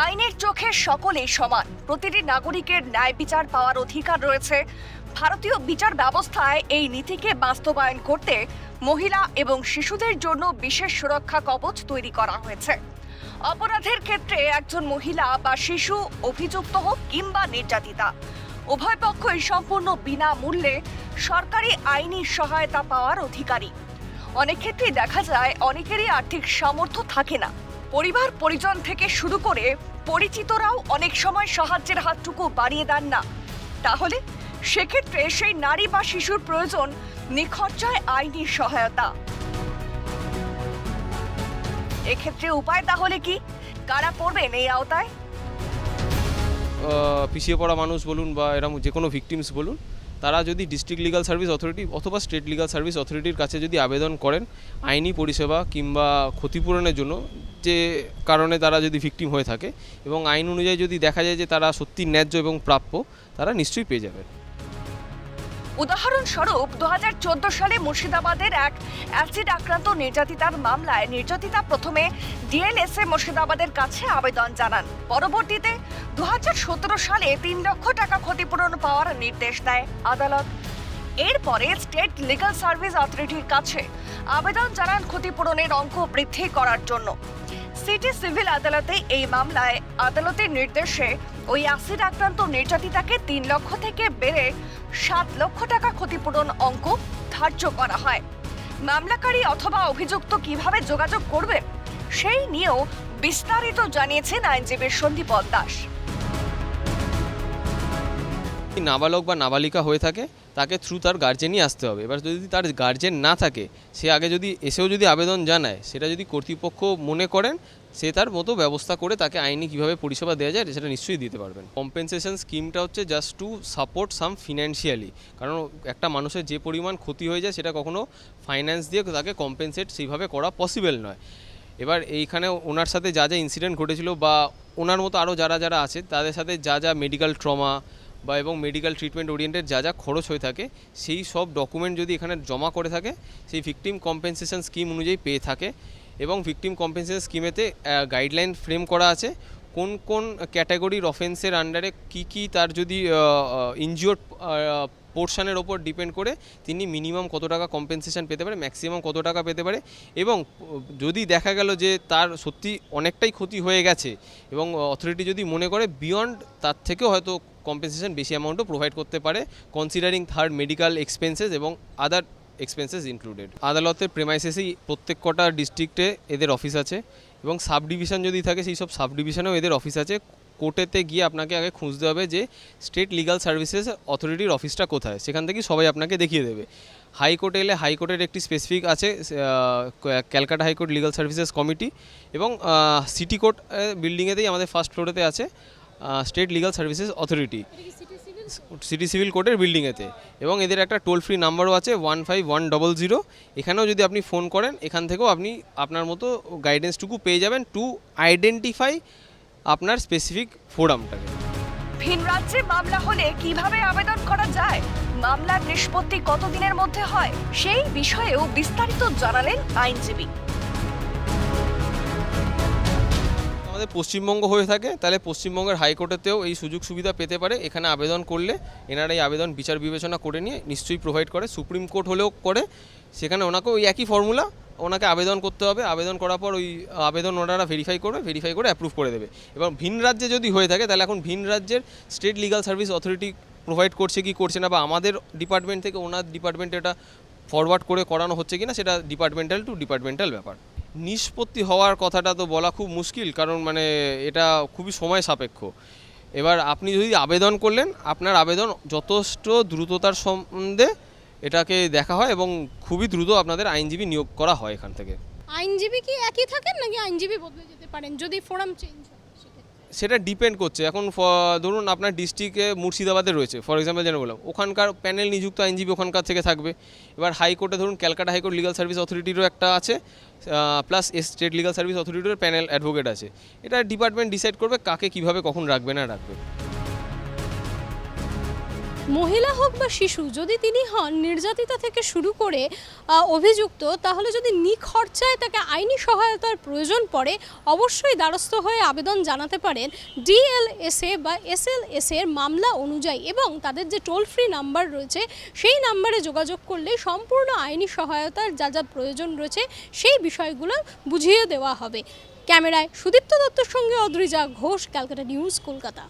আইনের চোখে সকলেই সমান, প্রতিটি নাগরিকের ন্যায় বিচার পাওয়ার অধিকার রয়েছে। ভারতীয় বিচার ব্যবস্থায় এই নীতিকে বাস্তবায়ন করতে মহিলা এবং শিশুদের জন্য বিশেষ সুরক্ষা কবচ তৈরি করা হয়েছে। অপরাধের ক্ষেত্রে একজন মহিলা বা শিশু অভিযুক্ত হোক কিংবা নির্যাতিতা, উভয় পক্ষই সম্পূর্ণ বিনামূল্যে সরকারি আইনি সহায়তা পাওয়ার অধিকারী। অনেক ক্ষেত্রেই দেখা যায় অনেকেরই আর্থিক সামর্থ্য থাকে না। পরিবার পরিজন থেকে শুরু করে পরিচিতরাও অনেক সময় সাহায্যের হাতটুকু বাড়িয়ে দেন না। তাহলে সেক্ষেত্রে সেই নারী বা শিশুর প্রয়োজন নিখরচায় আইনি সহায়তা। এক্ষেত্রে উপায় তাহলে কি? কারা পড়বেন এই আওতায়? পিছিয়ে পড়া মানুষ বলুন বা এরকম যে কোনো ভিকটিমস বলুন, তারা যদি ডিস্ট্রিক্ট লিগাল সার্ভিস অথরিটি অথবা স্টেট লিগাল সার্ভিস অথরিটির কাছে যদি আবেদন করেন আইনি পরিষেবা কিংবা ক্ষতিপূরণের জন্য, যে কারণে তারা যদি ভিকটিম হয়ে থাকে এবং আইন অনুযায়ী যদি দেখা যায় যে তারা সত্যি ন্যায্য এবং প্রাপ্য, তারা নিশ্চয়ই পেয়ে যাবেন। উদাহরণস্বরূপ 2014 সালে মুর্শিদাবাদের এক অ্যাসিড আক্রান্ত নির্যাতিতার মামলায় নির্যাতিতা প্রথমে ডিএলএসএ মুর্শিদাবাদের কাছে আবেদন জানান। পরবর্তীতে 2017 সালে 3 লক্ষ টাকা ক্ষতিপূরণ পাওয়ার নির্দেশ দেয় আদালত। এরপরে স্টেট লিগাল সার্ভিস অথরিটির কাছে আবেদন জানান ক্ষতিপূরণের অঙ্ক বৃদ্ধি করার জন্য। সিটি সিভিল আদালতে এই মামলায় আদালতের নির্দেশে ওই অ্যাসিড আক্রান্ত নির্যাতিতাকে 3 লক্ষ থেকে বেড়ে 7 লক্ষ টাকা ক্ষতিপূরণ অঙ্ক ধার্য করা হয়। মামলাকারী অথবা অভিযুক্ত কিভাবে যোগাযোগ করবেন সেই নিয়েও বিস্তারিত জানিয়েছেন আইনজীবী সন্দীপন দাস। নাবালক বা নাবালিকা হয়ে থাকে তাকে থ্রু তার গার্জেনই আসতে হবে। এবার যদি তার গার্জেন না থাকে, সে আগে যদি এসেও যদি আবেদন জানায়, সেটা যদি কর্তৃপক্ষ মনে করেন, সে তার মতো ব্যবস্থা করে তাকে আইনি কীভাবে পরিষেবা দেওয়া যায় সেটা নিশ্চয়ই দিতে পারবেন। কম্পেনসেশন স্কিমটা হচ্ছে just to support some financially, কারণ একটা মানুষের যে পরিমাণ ক্ষতি হয়ে যায় সেটা কখনো ফাইন্যান্স দিয়ে তাকে কম্পেনসেট সেইভাবে করা পসিবল নয়। এবার এইখানে ওনার সাথে যা যা ইনসিডেন্ট ঘটেছিল বা ওনার মতো আরও যারা যারা আছে তাদের সাথে যা যা মেডিকেল ট্রমা বা এবং মেডিকেল ট্রিটমেন্ট ওরিয়েন্টেড যা যা খরচ হয়ে থাকে, সেই সব ডকুমেন্ট যদি এখানে জমা করে থাকে, সেই ভিকটিম কম্পেনসেশন স্কিম অনুযায়ী পেয়ে থাকে। এবং ভিকটিম কম্পেনসেশন স্কিমেতে গাইডলাইন ফ্রেম করা আছে কোন কোন ক্যাটাগরির অফেন্সের আন্ডারে কী তার যদি ইনজিওর্ড পোর্শনের ওপর ডিপেন্ড করে তিনি মিনিমাম কত টাকা কম্পেনসেশন পেতে পারে, ম্যাক্সিমাম কত টাকা পেতে পারে। এবং যদি দেখা গেল যে তার সত্যি অনেকটাই ক্ষতি হয়ে গেছে এবং অথরিটি যদি মনে করে বিয়ন্ড তার থেকেও হয়তো কম্পেনসেশন বেশি অ্যামাউন্টও প্রোভাইড করতে পারে, কনসিডারিং থার্ড মেডিকেল এক্সপেন্সেস এবং আদার এক্সপেন্সেস ইনক্লুডেড। আদালতের প্রেমাইসেসেই প্রত্যেক কটা ডিস্ট্রিক্টে এদের অফিস আছে এবং সাব ডিভিশন যদি থাকে সেই সব সাব ডিভিশনেও এদের অফিস আছে। কোর্টেতে গিয়ে আপনাকে আগে খুঁজতে হবে যে স্টেট লিগাল সার্ভিসেস অথরিটির অফিসটা কোথায়, সেখান থেকে সবাই আপনাকে দেখিয়ে দেবে। হাইকোর্টে এলে হাইকোর্টের একটি স্পেসিফিক আছে, Calcutta high court legal services committee, এবং সিটি কোর্ট বিল্ডিংয়েতেই আমাদের ফার্স্ট ফ্লোরেতে আছে state legal services authority, city civil কোর্টের বিল্ডিংয়েতে। এবং এদের একটা টোল ফ্রি নাম্বারও আছে 15100। এখানেও যদি আপনি ফোন করেন, এখান থেকেও আপনি আপনার মতো গাইডেন্সটুকু পেয়ে যাবেন টু আইডেন্টিফাই আপনার স্পেসিফিক ফোরামটাকে। ভিন রাজ্যে মামলা হলে কিভাবে আবেদন করা যায়, মামলার নিষ্পত্তি কতদিনের মধ্যে হয়, সেই বিষয়েও বিস্তারিত জানালেন আইনজীবী। আমাদের পশ্চিমবঙ্গ হয়ে থাকে, তাহলে পশ্চিমবঙ্গের হাইকোর্টেতেও এই সুযোগ সুবিধা পেতে পারে। এখানে আবেদন করলে এনারা এই আবেদন বিচার বিবেচনা করে নিয়ে নিশ্চয়ই প্রোভাইড করে। সুপ্রিম কোর্ট হলেও করে, সেখানে ওনাকেও ওই একই ফর্মুলা, ওনাকে আবেদন করতে হবে। আবেদন করার পর ওই আবেদন ওনারা ভেরিফাই করবে, ভেরিফাই করে অ্যাপ্রুভ করে দেবে। এবং ভিন রাজ্যে যদি হয়ে থাকে তাহলে এখন ভিন রাজ্যের state legal service authority provide করছে কি করছে না, বা আমাদের ডিপার্টমেন্ট থেকে ওনার ডিপার্টমেন্টে এটা ফরওয়ার্ড করে করানো হচ্ছে কি না, সেটা ডিপার্টমেন্টাল টু ডিপার্টমেন্টাল ব্যাপার। নিষ্পত্তি হওয়ার কথাটা তো বলা খুব মুশকিল, কারণ মানে এটা খুবই সময় সাপেক্ষ। এবার আপনি যদি আবেদন করলেন, আপনার আবেদন যথেষ্ট দ্রুততার সম্বন্ধে এটাকে দেখা হয় এবং খুবই দ্রুত আপনাদের আইনজীবী নিয়োগ করা হয় এখান থেকে। আইনজীবী কি একই থাকেন নাকি আইনজীবী বদলে যেতে পারেন যদি ফোরাম চেঞ্জ হয়? সেটা ডিপেন্ড করছে। এখন ধরুন আপনার ডিস্ট্রিক্টে মুর্শিদাবাদে রয়েছে ফর এক্সাম্পল, যেন বললাম, ওখানকার প্যানেল নিযুক্ত আইনজীবী ওখানকার থেকে থাকবে। এবার হাইকোর্টে ধরুন ক্যালকাটা হাইকোর্ট লিগাল সার্ভিস অথরিটিরও একটা আছে, প্লাস স্টেট লিগাল সার্ভিস অথরিটির প্যানেল অ্যাডভোকেট আছে। এটা ডিপার্টমেন্ট ডিসাইড করবে কাকে কীভাবে কখন রাখবে না রাখবে। মহিলা হোক বা শিশু, যদি তিনি হন নির্যাতিতা থেকে শুরু করে অভিযুক্ত, তাহলে যদি নিখরচায় তাকে আইনি সহায়তার প্রয়োজন পড়ে অবশ্যই দ্বারস্থ হয়ে আবেদন জানাতে পারেন ডিএলএসএ বা এসএলএস এর মামলা অনুযায়ী, এবং তাদের যে টোল ফ্রি নাম্বার রয়েছে সেই নাম্বারে যোগাযোগ করলে সম্পূর্ণ আইনি সহায়তার যা যা প্রয়োজন রয়েছে সেই বিষয়গুলো বুঝিয়ে দেওয়া হবে। ক্যামেরায় সুদীপ্ত দত্তর সঙ্গে অদ্রিজা ঘোষ, ক্যালকাটা নিউজ, কলকাতা।